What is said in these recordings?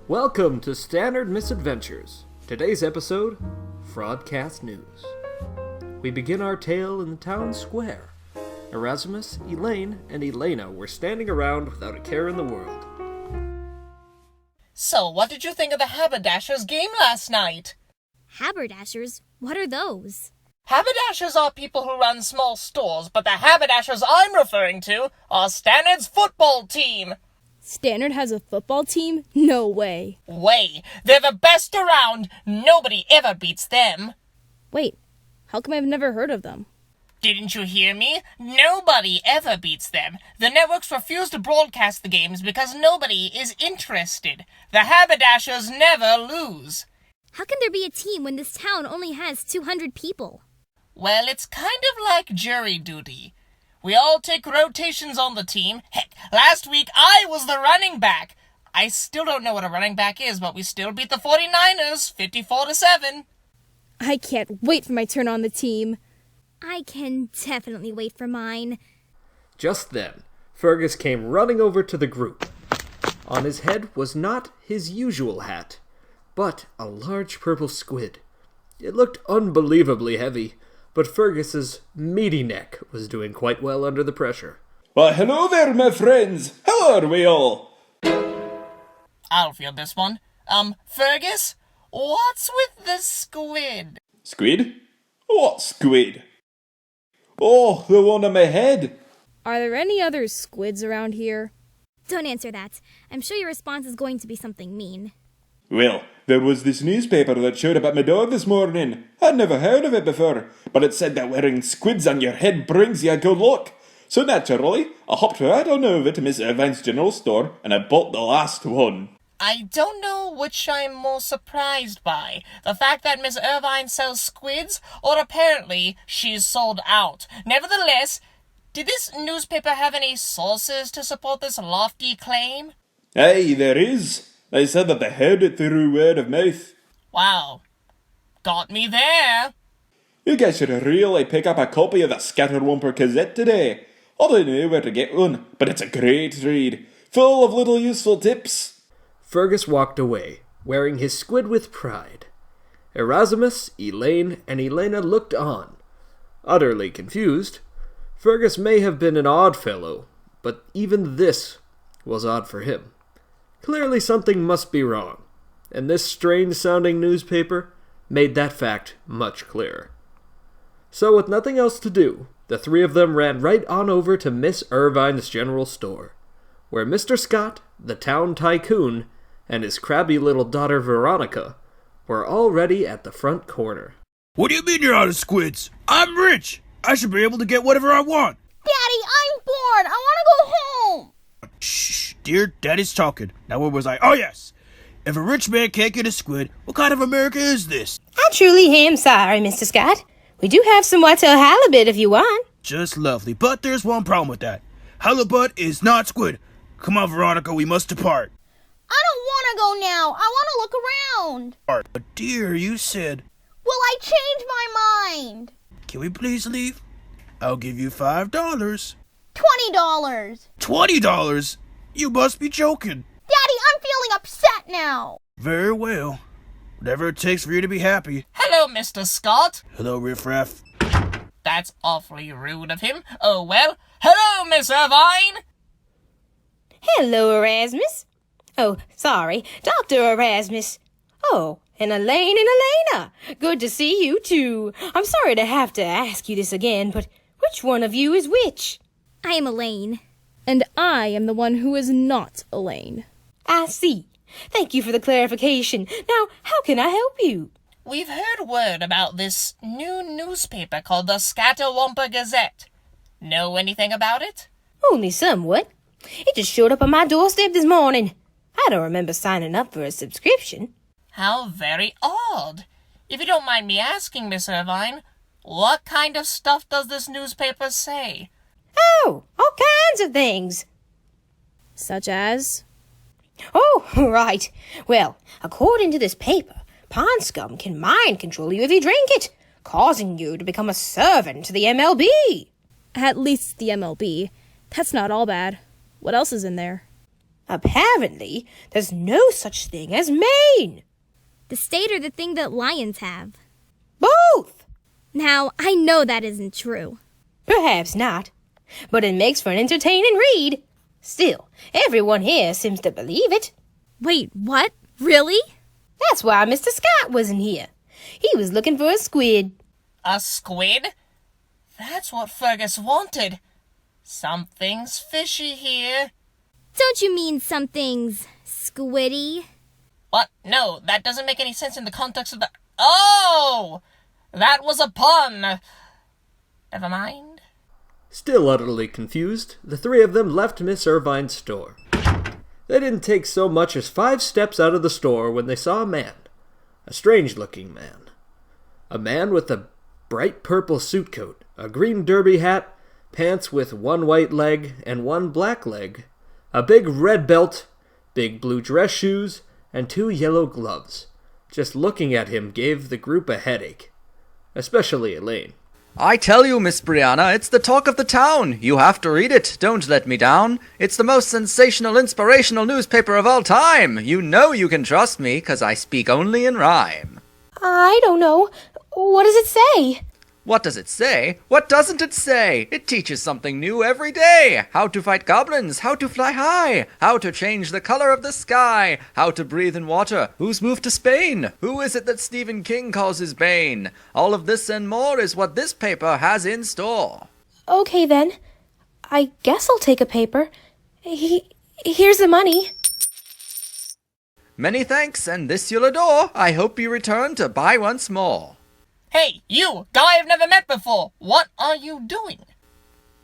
Welcome to Stannard Misadventures. Today's episode, Fraudcast News. We begin our tale in the town square. Erasmus, Elaine, and Elena were standing around without a care in the world. So, what did you think of the Haberdashers game last night? Haberdashers? What are those? Haberdashers are people who run small stores, but the Haberdashers I'm referring to are Stannard's football team. Stannard has a football team? No way. They're the best around. Nobody ever beats them. Wait, how come I've never heard of them? Didn't you hear me? Nobody ever beats them. The networks refuse to broadcast the games because nobody is interested. The Haberdashers never lose. How can there be a team when this town only has 200 people? Well, it's kind of like jury duty. We all take rotations on the team. Heck, last week I was the running back. I still don't know what a running back is, but we still beat the 49ers, 54-7. I can't wait for my turn on the team. I can definitely wait for mine. Just then, Fergus came running over to the group. On his head was not his usual hat, but a large purple squid. It looked unbelievably heavy, but Fergus's meaty neck was doing quite well under the pressure. Well, hello there, my friends. How are we all? I'll field this one. Fergus, what's with the squid? Squid? What squid? Oh, the one on my head. Are there any other squids around here? Don't answer that. I'm sure your response is going to be something mean. Well, there was this newspaper that showed up at my door this morning. I'd never heard of it before, but it said that wearing squids on your head brings you good luck. So naturally, I hopped right on over to Miss Irvine's general store and I bought the last one. I don't know which I'm more surprised by. The fact that Miss Irvine sells squids, or apparently she's sold out. Nevertheless, did this newspaper have any sources to support this lofty claim? Aye, there is. They said that they heard it through word of mouth. Wow. Got me there. You guys should really pick up a copy of the Scatterwumper Gazette today. I don't know where to get one, but it's a great read, full of little useful tips. Fergus walked away, wearing his squid with pride. Erasmus, Elaine, and Elena looked on. Utterly confused, Fergus may have been an odd fellow, but even this was odd for him. Clearly something must be wrong, and this strange-sounding newspaper made that fact much clearer. So with nothing else to do, the three of them ran right on over to Miss Irvine's general store, where Mr. Scott, the town tycoon, and his crabby little daughter Veronica were already at the front corner. What do you mean you're out of squids? I'm rich! I should be able to get whatever I want! Daddy, I'm bored. I want to go home. Shh, dear, Daddy's talking. Now where was I? Oh yes! If a rich man can't get a squid, what kind of America is this? I truly am sorry, Mr. Scott. We do have some whitetail halibut if you want. Just lovely, but there's one problem with that. Halibut is not squid. Come on, Veronica, we must depart. I don't want to go now. I want to look around. But dear, you said... Well, I changed my mind. Can we please leave? I'll give you $5. $20. $20? You must be joking. Daddy, I'm feeling upset now. Very well. Whatever it takes for you to be happy. Hello, Mr. Scott. Hello, Riffraff. That's awfully rude of him. Oh, well. Hello, Miss Irvine. Hello, Erasmus. Oh, sorry, Dr. Erasmus. Oh, and Elaine and Elena. Good to see you, too. I'm sorry to have to ask you this again, but which one of you is which? I am Elaine. And I am the one who is not Elaine. I see. Thank you for the clarification. Now, how can I help you? We've heard word about this new newspaper called the Scatterwumper Gazette. Know anything about it? Only somewhat. It just showed up on my doorstep this morning. I don't remember signing up for a subscription. How very odd. If you don't mind me asking, Miss Irvine, what kind of stuff does this newspaper say? Oh, all kinds of things. Such as? Oh, right. Well, according to this paper, pond scum can mind control you if you drink it, causing you to become a servant to the MLB. At least the MLB. That's not all bad. What else is in there? Apparently, there's no such thing as Maine. The state or the thing that lions have? Both. Now, I know that isn't true. Perhaps not, but it makes for an entertaining read. Still, everyone here seems to believe it. Wait, what? Really? That's why Mr. Scott wasn't here. He was looking for a squid. A squid? That's what Fergus wanted. Something's fishy here. Don't you mean something's squiddy? What? No, that doesn't make any sense in the context of the... Oh! That was a pun! Never mind. Still utterly confused, the three of them left Miss Irvine's store. They didn't take so much as 5 steps out of the store when they saw a man. A strange-looking man. A man with a bright purple suit coat, a green derby hat, pants with 1 white leg and 1 black leg, a big red belt, big blue dress shoes, and 2 yellow gloves. Just looking at him gave the group a headache. Especially Elaine. I tell you, Miss Brianna, it's the talk of the town. You have to read it. Don't let me down. It's the most sensational, inspirational newspaper of all time. You know you can trust me, 'cause I speak only in rhyme. I don't know. What does it say? What does it say? What doesn't it say? It teaches something new every day. How to fight goblins, how to fly high, how to change the color of the sky, how to breathe in water, who's moved to Spain, who is it that Stephen King calls his bane. All of this and more is what this paper has in store. Okay then. I guess I'll take a paper. Here's the money. Many thanks, and this you'll adore. I hope you return to buy once more. Hey, you, guy I've never met before. What are you doing?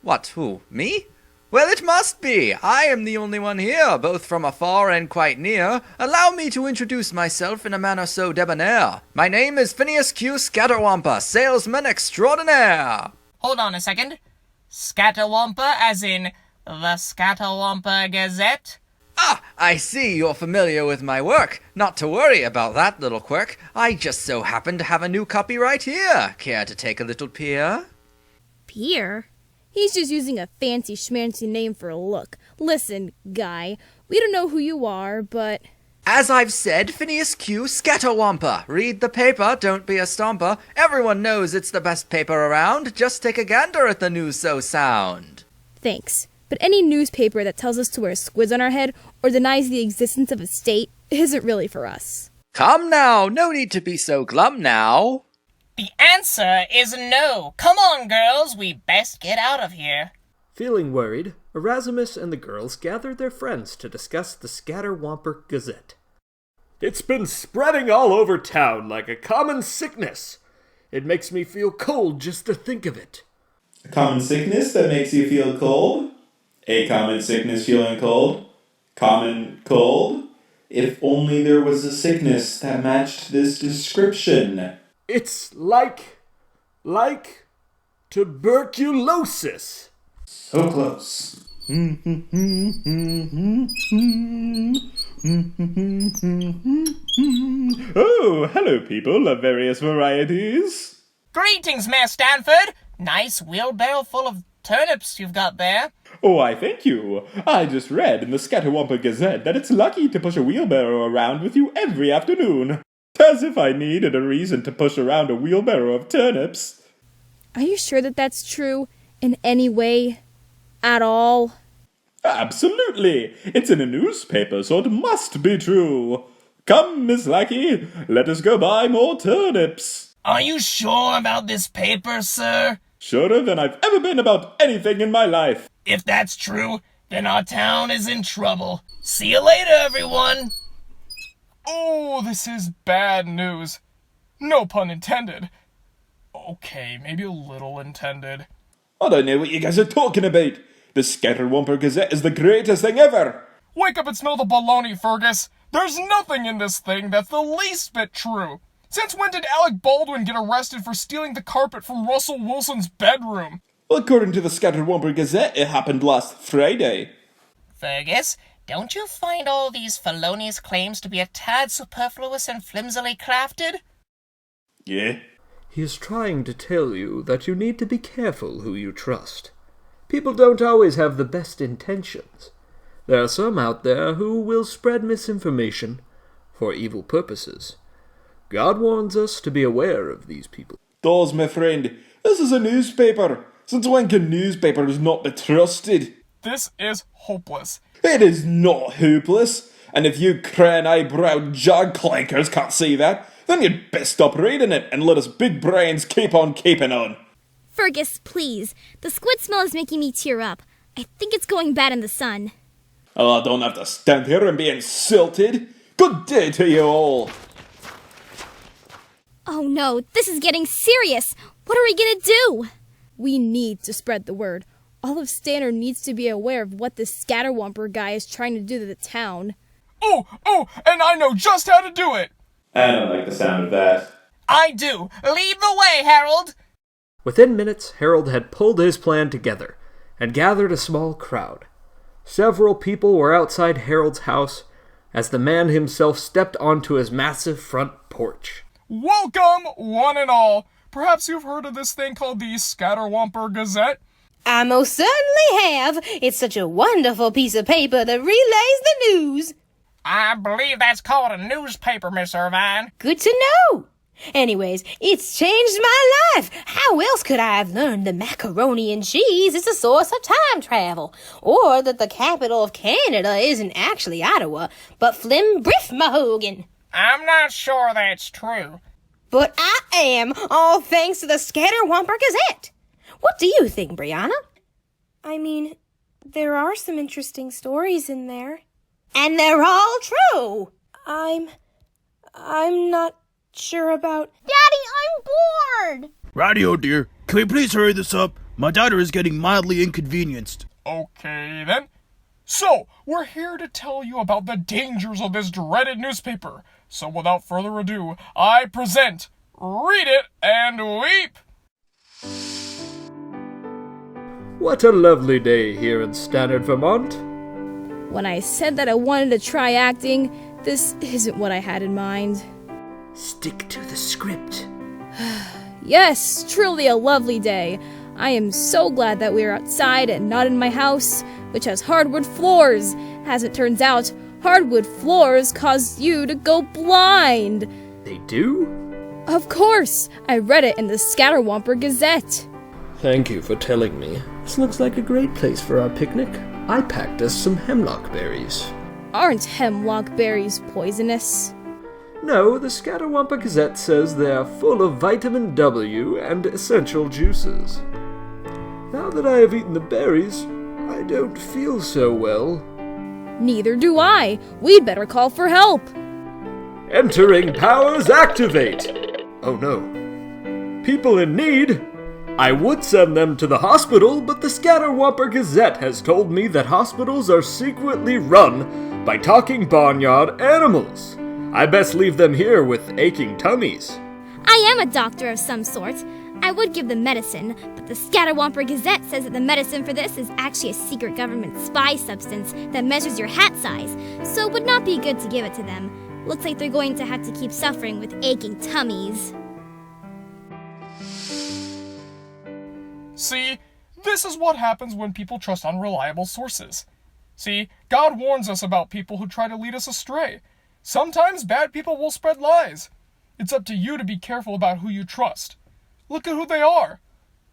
What, who, me? Well, it must be. I am the only one here, both from afar and quite near. Allow me to introduce myself in a manner so debonair. My name is Phineas Q. Scatterwamper, salesman extraordinaire. Hold on a second. Scatterwamper, as in the Scatterwamper Gazette? Ah, I see you're familiar with my work. Not to worry about that little quirk. I just so happen to have a new copy right here. Care to take a little peer? Peer? He's just using a fancy schmancy name for a look. Listen, guy, we don't know who you are, but... As I've said, Phineas Q. Scatterwamper. Read the paper, don't be a stomper. Everyone knows it's the best paper around. Just take a gander at the news so sound. Thanks. But any newspaper that tells us to wear squids on our head or denies the existence of a state isn't really for us. Come now, no need to be so glum now. The answer is no. Come on, girls, we best get out of here. Feeling worried, Erasmus and the girls gathered their friends to discuss the Scatterwamper Gazette. It's been spreading all over town like a common sickness. It makes me feel cold just to think of it. A common sickness that makes you feel cold? A common sickness feeling cold? Common cold? If only there was a sickness that matched this description. It's like tuberculosis. So close. Oh, hello people of various varieties. Greetings, Mayor Stanford. Nice wheelbarrow full of turnips you've got there. Oh, I thank you. I just read in the Scatterwamper Gazette that it's lucky to push a wheelbarrow around with you every afternoon. As if I needed a reason to push around a wheelbarrow of turnips. Are you sure that that's true in any way at all? Absolutely. It's in a newspaper, so it must be true. Come, Miss Lackey, let us go buy more turnips. Are you sure about this paper, sir? Surer than I've ever been about anything in my life. If that's true, then our town is in trouble. See you later, everyone. Oh, this is bad news. No pun intended. Okay, maybe a little intended. I don't know what you guys are talking about. The Scatterwamper Gazette is the greatest thing ever. Wake up and smell the baloney, Fergus. There's nothing in this thing that's the least bit true. Since when did Alec Baldwin get arrested for stealing the carpet from Russell Wilson's bedroom? Well, according to the Scatterwamper Gazette, it happened last Friday. Fergus, don't you find all these felonious claims to be a tad superfluous and flimsily crafted? Yeah. He is trying to tell you that you need to be careful who you trust. People don't always have the best intentions. There are some out there who will spread misinformation for evil purposes. God warns us to be aware of these people. Dawes, my friend, this is a newspaper. Since when can newspapers not be trusted? This is hopeless. It is not hopeless. And if you crayon-eyebrow jog-clankers can't see that, then you'd best stop reading it and let us big brains keep on keeping on. Fergus, please. The squid smell is making me tear up. I think it's going bad in the sun. Oh, I don't have to stand here and be insulted. Good day to you all. Oh no, this is getting serious. What are we gonna do? We need to spread the word. All of Stannard needs to be aware of what this scatterwumper guy is trying to do to the town. Oh, and I know just how to do it! I don't like the sound of that. I do. Lead the way, Harold! Within minutes, Harold had pulled his plan together and gathered a small crowd. Several people were outside Harold's house as the man himself stepped onto his massive front porch. Welcome, one and all. Perhaps you've heard of this thing called the Scatterwumper Gazette? I most certainly have. It's such a wonderful piece of paper that relays the news. I believe that's called a newspaper, Miss Irvine. Good to know. Anyways, it's changed my life. How else could I have learned that macaroni and cheese is a source of time travel? Or that the capital of Canada isn't actually Ottawa, but Flimbriff-Mahogan? I'm not sure that's true. But I am, all thanks to the Scatterwumper Gazette. What do you think, Brianna? I mean, there are some interesting stories in there. And they're all true. I'm not sure about... Daddy, I'm bored! Radio, dear. Can we please hurry this up? My daughter is getting mildly inconvenienced. Okay, then. So, we're here to tell you about the dangers of this dreaded newspaper. So without further ado, I present Read It and Weep! What a lovely day here in Stannard, Vermont. When I said that I wanted to try acting, this isn't what I had in mind. Stick to the script. Yes, truly a lovely day. I am so glad that we are outside and not in my house, which has hardwood floors. As it turns out, hardwood floors cause you to go blind. They do? Of course! I read it in the Scatterwumper Gazette. Thank you for telling me. This looks like a great place for our picnic. I packed us some hemlock berries. Aren't hemlock berries poisonous? No, the Scatterwumper Gazette says they are full of vitamin W and essential juices. Now that I have eaten the berries, I don't feel so well. Neither do I. We'd better call for help. Entering powers activate! Oh no. People in need? I would send them to the hospital, but the Scatterwumper Gazette has told me that hospitals are secretly run by talking barnyard animals. I best leave them here with aching tummies. I am a doctor of some sort. I would give them medicine, but the Scatterwumper Gazette says that the medicine for this is actually a secret government spy substance that measures your hat size, so it would not be good to give it to them. Looks like they're going to have to keep suffering with aching tummies. See, this is what happens when people trust unreliable sources. See, God warns us about people who try to lead us astray. Sometimes bad people will spread lies. It's up to you to be careful about who you trust. Look at who they are.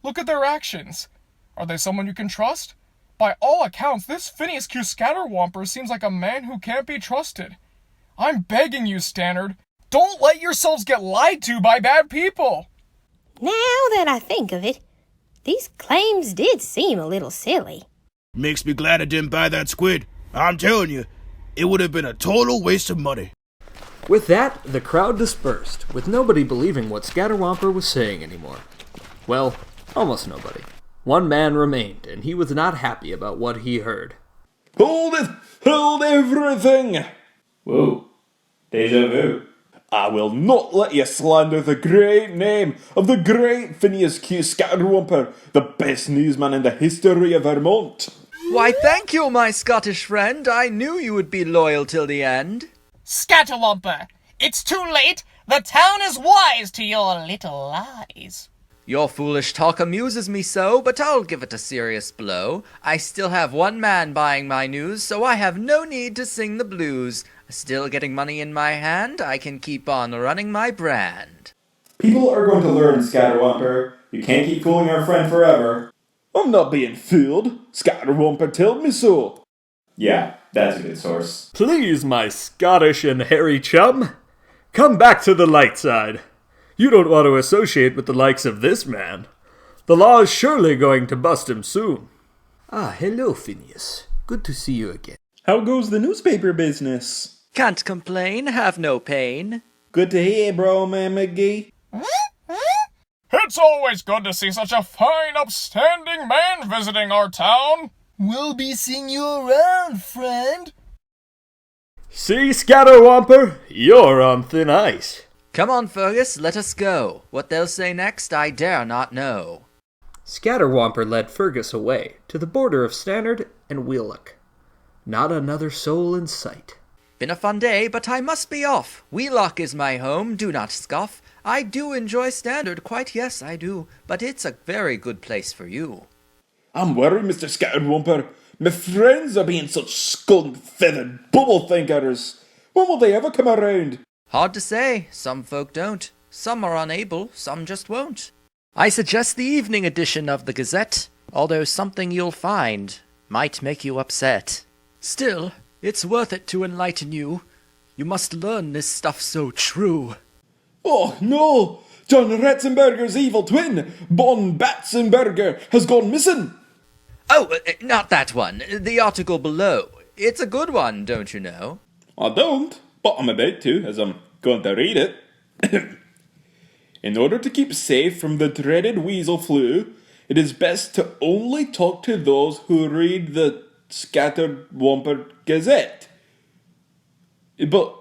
Look at their actions. Are they someone you can trust? By all accounts, this Phineas Q. Scatterwumper seems like a man who can't be trusted. I'm begging you, Stannard, don't let yourselves get lied to by bad people. Now that I think of it, these claims did seem a little silly. Makes me glad I didn't buy that squid. I'm telling you, it would have been a total waste of money. With that, the crowd dispersed, with nobody believing what Scatterwumper was saying anymore. Well, almost nobody. One man remained, and he was not happy about what he heard. Hold it! Hold everything! Whoa. Deja vu. I will not let you slander the great name of the great Phineas Q. Scatterwumper, the best newsman in the history of Vermont. Why, thank you, my Scottish friend. I knew you would be loyal till the end. Scatterwumper, it's too late. The town is wise to your little lies. Your foolish talk amuses me so, but I'll give it a serious blow. I still have one man buying my news, so I have no need to sing the blues. Still getting money in my hand, I can keep on running my brand. People are going to learn, Scatterwamper. You can't keep fooling our friend forever. I'm not being fooled. Scatterwamper told me so. Yeah, that's a good source. Please, my Scottish and hairy chum, come back to the light side. You don't want to associate with the likes of this man. The law is surely going to bust him soon. Ah, hello, Phineas. Good to see you again. How goes the newspaper business? Can't complain, have no pain. Good to hear, bro, man McGee. It's always good to see such a fine, upstanding man visiting our town. We'll be seeing you around, friend. See, Scatterwamper, you're on thin ice. Come on, Fergus, let us go. What they'll say next, I dare not know. Scatterwamper led Fergus away to the border of Stannard and Wheelock. Not another soul in sight. Been a fun day, but I must be off. Wheelock is my home, do not scoff. I do enjoy Stannard, quite yes I do, but it's a very good place for you. I'm worried, Mr. Scatterwamper. My friends are being such skunk-feathered bubble thinkers. When will they ever come around? Hard to say. Some folk don't. Some are unable, some just won't. I suggest the evening edition of the Gazette, although something you'll find might make you upset. Still, it's worth it to enlighten you. You must learn this stuff so true. Oh, no! John Ratzenberger's evil twin, Bon Batzenberger, has gone missing! Oh, not that one. The article below. It's a good one, don't you know? I don't, but I'm about to, as I'm going to read it. In order to keep safe from the dreaded weasel flu, it is best to only talk to those who read the Scatterwamper Gazette. But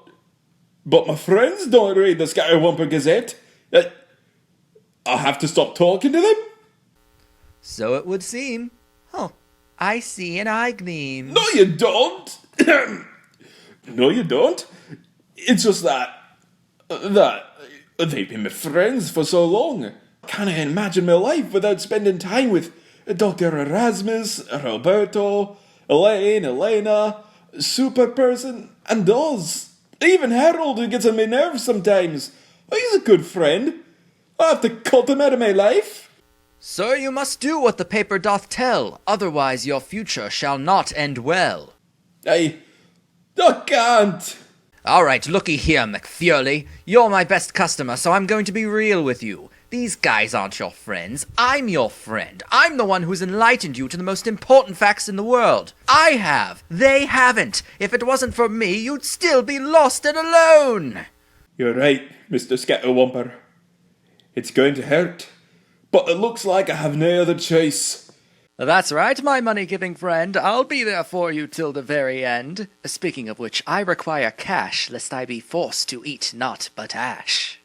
my friends don't read the Scatterwamper Gazette. I'll have to stop talking to them? So it would seem. Oh, I see an eye gleam. No, you don't! No, you don't. It's just that they've been my friends for so long. I can't imagine my life without spending time with Dr. Erasmus, Roberto, Elaine, Elena, Superperson, and Oz. Even Harold, who gets on my nerves sometimes. Oh, he's a good friend. I have to cut him out of my life. Sir, you must do what the paper doth tell, otherwise your future shall not end well. I can't. All right, looky here, McFurley. You're my best customer, so I'm going to be real with you. These guys aren't your friends. I'm your friend. I'm the one who's enlightened you to the most important facts in the world. I have. They haven't. If it wasn't for me, you'd still be lost and alone. You're right, Mr. Scatterwamper. It's going to hurt, but it looks like I have no other choice. That's right, my money-giving friend. I'll be there for you till the very end. Speaking of which, I require cash, lest I be forced to eat naught but ash.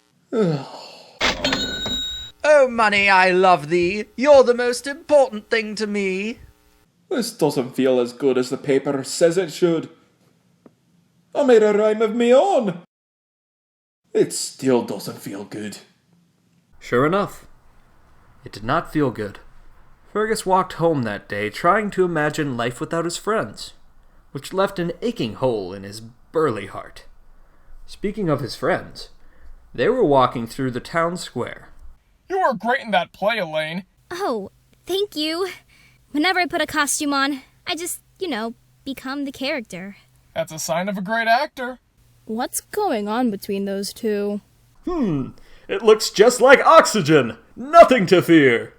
Oh, money, I love thee. You're the most important thing to me. This doesn't feel as good as the paper says it should. I made a rhyme of me own. It still doesn't feel good. Sure enough, it did not feel good. Fergus walked home that day trying to imagine life without his friends, which left an aching hole in his burly heart. Speaking of his friends, they were walking through the town square. You were great in that play, Elaine. Oh, thank you. Whenever I put a costume on, I just, become the character. That's a sign of a great actor. What's going on between those two? It looks just like oxygen! Nothing to fear!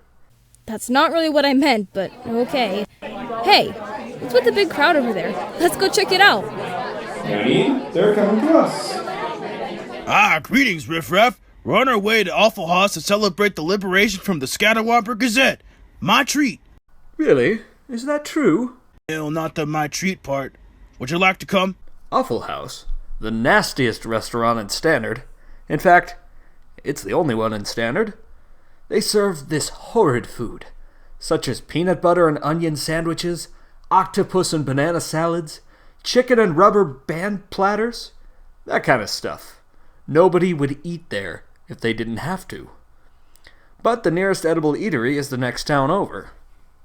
That's not really what I meant, but okay. Hey, what's with the big crowd over there? Let's go check it out. Maybe they're coming to us. Ah, greetings, Riffraff. We're on our way to Awful House to celebrate the liberation from the Scatterwamper Gazette. My treat. Really? Is that true? No, not the my treat part. Would you like to come? Awful House, the nastiest restaurant in Stannard. In fact, it's the only one in Stannard. They serve this horrid food, such as peanut butter and onion sandwiches, octopus and banana salads, chicken and rubber band platters, that kind of stuff. Nobody would eat there if they didn't have to. but the nearest edible eatery is the next town over.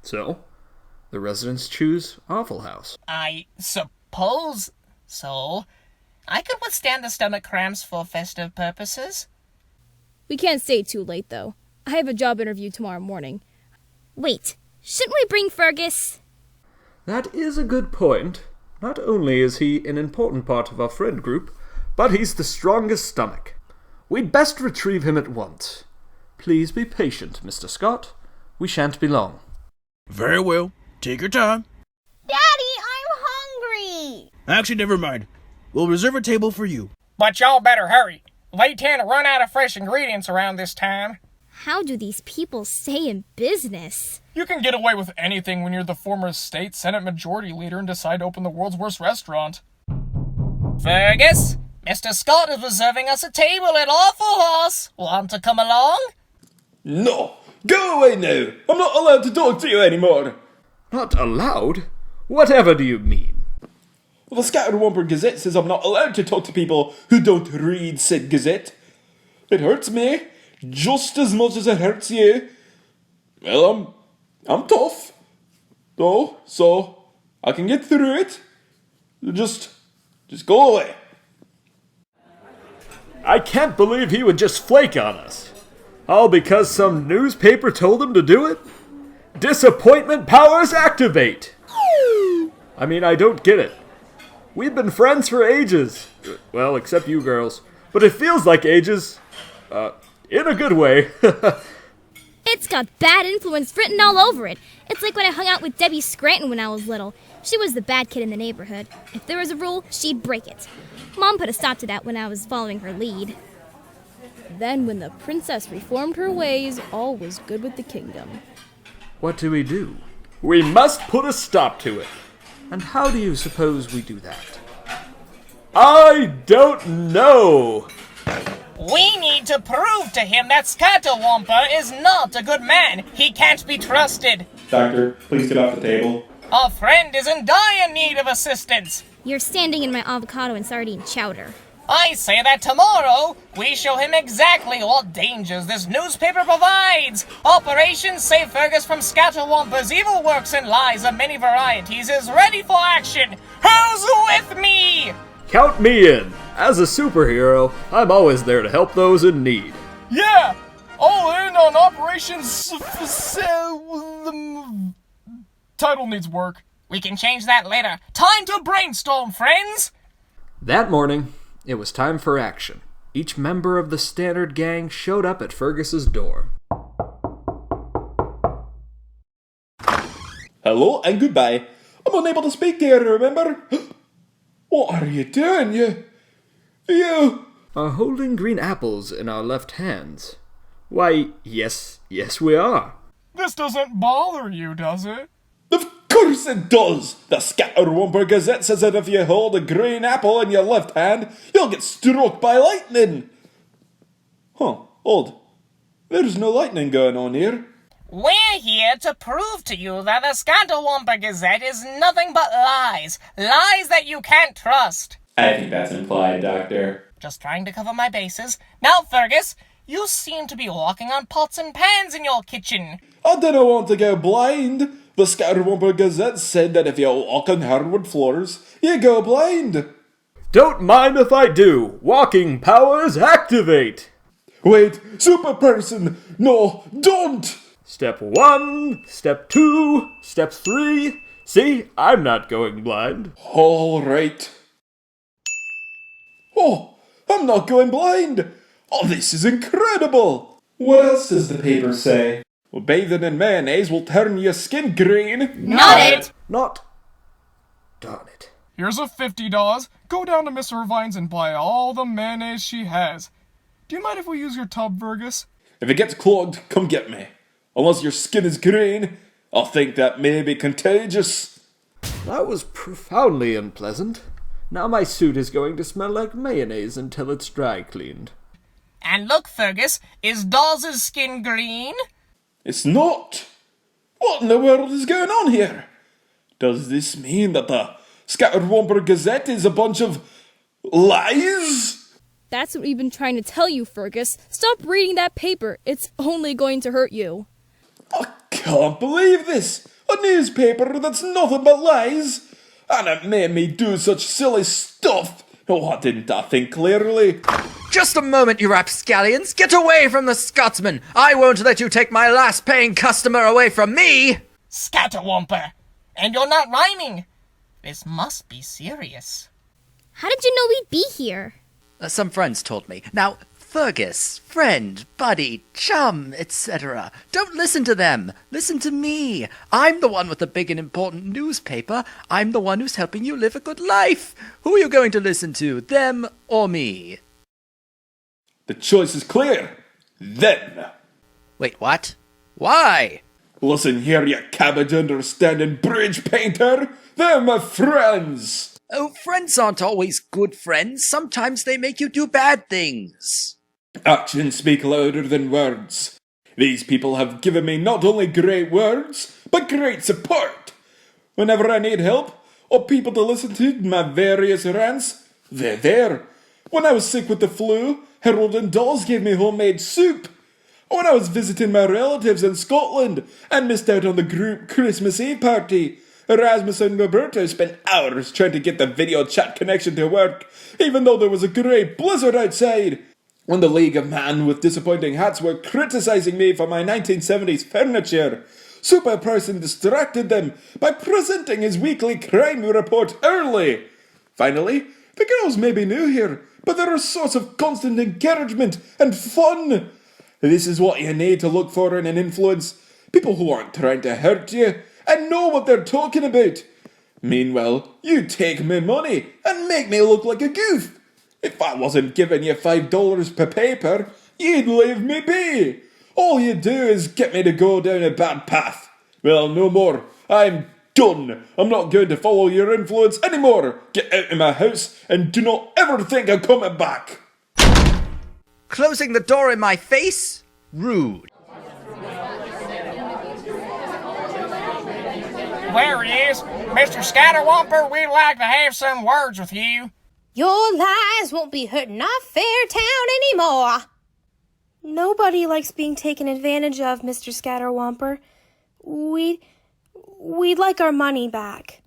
So, the residents choose Awful House. I suppose so. I could withstand the stomach cramps for festive purposes. We can't stay too late, though. I have a job interview tomorrow morning. Wait, shouldn't we bring Fergus? That is a good point. Not only is he an important part of our friend group, but he's the strongest stomach. We'd best retrieve him at once. Please be patient, Mr. Scott. We shan't be long. Very well. Take your time. Daddy, I'm hungry! Actually, never mind. We'll reserve a table for you. But y'all better hurry. They tend to run out of fresh ingredients around this time. How do these people stay in business? You can get away with anything when you're the former state Senate majority leader and decide to open the world's worst restaurant. Fergus, Mr. Scott is reserving us a table at Awful House. Want to come along? No! Go away now! I'm not allowed to talk to you anymore! Not allowed? Whatever do you mean? Well, the Scatterwamper Gazette says I'm not allowed to talk to people who don't read said Gazette. It hurts me, just as much as it hurts you. Well, I'm tough, though, so I can get through it. Just go away. I can't believe he would just flake on us. All because some newspaper told him to do it? Disappointment powers activate! I mean, I don't get it. We've been friends for ages. Well, except you girls. But it feels like ages. In a good way. It's got bad influence written all over it. It's like when I hung out with Debbie Scranton when I was little. She was the bad kid in the neighborhood. If there was a rule, she'd break it. Mom put a stop to that when I was following her lead. Then, when the princess reformed her ways, all was good with the kingdom. What do? We must put a stop to it. And how do you suppose we do that? I don't know! We need to prove to him that Scatterwamper is not a good man. He can't be trusted. Doctor, please get off the table. Our friend is in dire need of assistance. You're standing in my avocado and sardine chowder. I say that tomorrow we show him exactly what dangers this newspaper provides. Operation Save Fergus from Scatterwamper's evil works and lies of many varieties is ready for action. Who's with me? Count me in. As a superhero, I'm always there to help those in need. Yeah! All in on Operation Title needs work. We can change that later. Time to brainstorm, friends! That morning, it was time for action. Each member of the Stannard gang showed up at Fergus's door. Hello and goodbye. I'm unable to speak to you, remember? What are you doing? You are holding green apples in our left hands. Why, yes, we are. This doesn't bother you, does it? Of course it does! The Scatterwamper Gazette says that if you hold a green apple in your left hand, you'll get struck by lightning. Odd. There's no lightning going on here. We're here to prove to you that the Scatterwamper Gazette is nothing but lies. Lies that you can't trust. I think that's implied, Doctor. Just trying to cover my bases. Now, Fergus, you seem to be walking on pots and pans in your kitchen. I didn't want to go blind. The Scatterwamper Gazette said that if you walk on hardwood floors, you go blind. Don't mind if I do. Walking powers activate. Wait, super person! No, don't! Step 1, Step 2, Step 3. See, I'm not going blind. All right. Oh, I'm not going blind. Oh, this is incredible. What else does the paper say? Well, bathing in mayonnaise will turn your skin green. Not it! Not. Darn it. Here's a $50. Go down to Miss Irvine's and buy all the mayonnaise she has. Do you mind if we use your tub, Fergus? If it gets clogged, come get me. Unless your skin is green, I'll think that may be contagious. That was profoundly unpleasant. Now my suit is going to smell like mayonnaise until it's dry cleaned. And look, Fergus, is Dawes' skin green? It's not. What in the world is going on here? Does this mean that the Scatterwamper Gazette is a bunch of lies? That's what we've been trying to tell you, Fergus. Stop reading that paper. It's only going to hurt you. I can't believe this! A newspaper that's nothing but lies! And it made me do such silly stuff! Oh, didn't I think clearly? Just a moment, you rapscallions! Get away from the Scotsman! I won't let you take my last paying customer away from me! Scatterwamper! And you're not rhyming! This must be serious. How did you know we'd be here? Some friends told me. Now, Fergus, friend, buddy, chum, etc. Don't listen to them. Listen to me. I'm the one with the big and important newspaper. I'm the one who's helping you live a good life. Who are you going to listen to, them or me? The choice is clear. Them. Wait, what? Why? Listen here, you cabbage understanding bridge painter. They're my friends. Oh, friends aren't always good friends. Sometimes they make you do bad things. Actions speak louder than words. These people have given me not only great words, but great support. Whenever I need help, or people to listen to my various rants, they're there. When I was sick with the flu, Harold and Dawes gave me homemade soup. When I was visiting my relatives in Scotland and missed out on the group Christmas Eve party, Erasmus and Roberto spent hours trying to get the video chat connection to work, even though there was a great blizzard outside. When the League of Man with Disappointing Hats were criticising me for my 1970s furniture, Super Person distracted them by presenting his weekly crime report early. Finally, the girls may be new here, but they're a source of constant encouragement and fun. This is what you need to look for in an influence. People who aren't trying to hurt you and know what they're talking about. Meanwhile, you take me money and make me look like a goof. If I wasn't giving you $5 per paper, you'd leave me be. All you do is get me to go down a bad path. Well, no more. I'm done. I'm not going to follow your influence anymore. Get out of my house and do not ever think of coming back. Closing the door in my face? Rude. There he is. Mr. Scatterwamper, we'd like to have some words with you. Your lies won't be hurting our fair town anymore. Nobody likes being taken advantage of, Mr. Scatterwamper. We'd like our money back.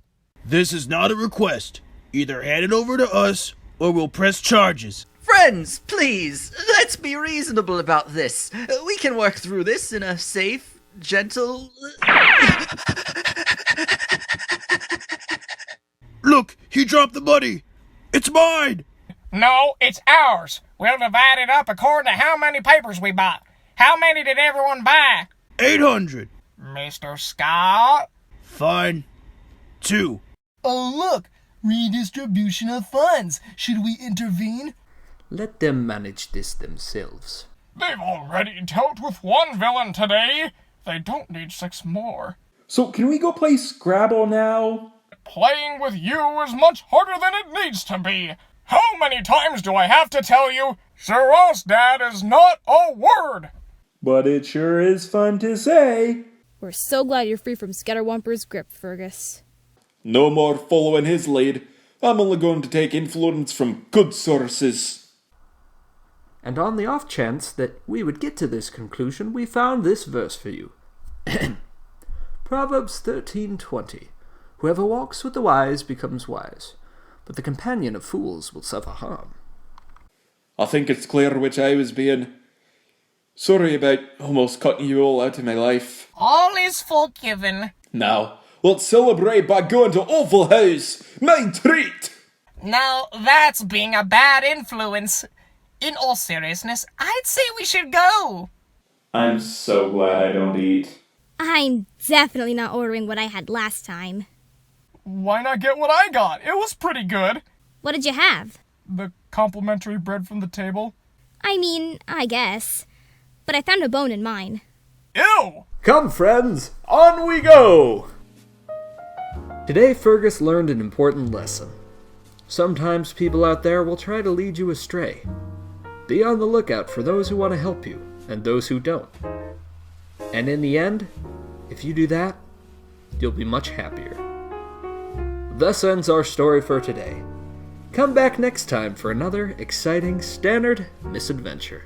This is not a request. Either hand it over to us, or we'll press charges. Friends, please, let's be reasonable about this. We can work through this in a safe, gentle... Look, he dropped the money. It's mine. No, it's ours. We'll divide it up according to how many papers we bought. How many did everyone buy? 800. Mr. Scott? Fine. 2. Oh, look! Redistribution of funds. Should we intervene? Let them manage this themselves. They've already dealt with one villain today. They don't need 6 more. So can we go play Scrabble now? Playing with you is much harder than it needs to be. How many times do I have to tell you, Dad is not a word? But it sure is fun to say. We're so glad you're free from Scatterwamper's grip, Fergus. No more following his lead. I'm only going to take influence from good sources. And on the off chance that we would get to this conclusion, we found this verse for you. Proverbs 13:20. Whoever walks with the wise becomes wise, but the companion of fools will suffer harm. I think it's clear which I was being. Sorry about almost cutting you all out of my life. All is forgiven. Now, let's celebrate by going to Awful House, my treat! Now, that's being a bad influence. In all seriousness, I'd say we should go. I'm so glad I don't eat. I'm definitely not ordering what I had last time. Why not get what I got? It was pretty good. What did you have? The complimentary bread from the table. I mean, I guess. But I found a bone in mine. Ew! Come, friends, on we go! Today, Fergus learned an important lesson. Sometimes people out there will try to lead you astray. Be on the lookout for those who want to help you, and those who don't. And in the end, if you do that, you'll be much happier. Thus ends our story for today. Come back next time for another exciting Stannard Misadventure.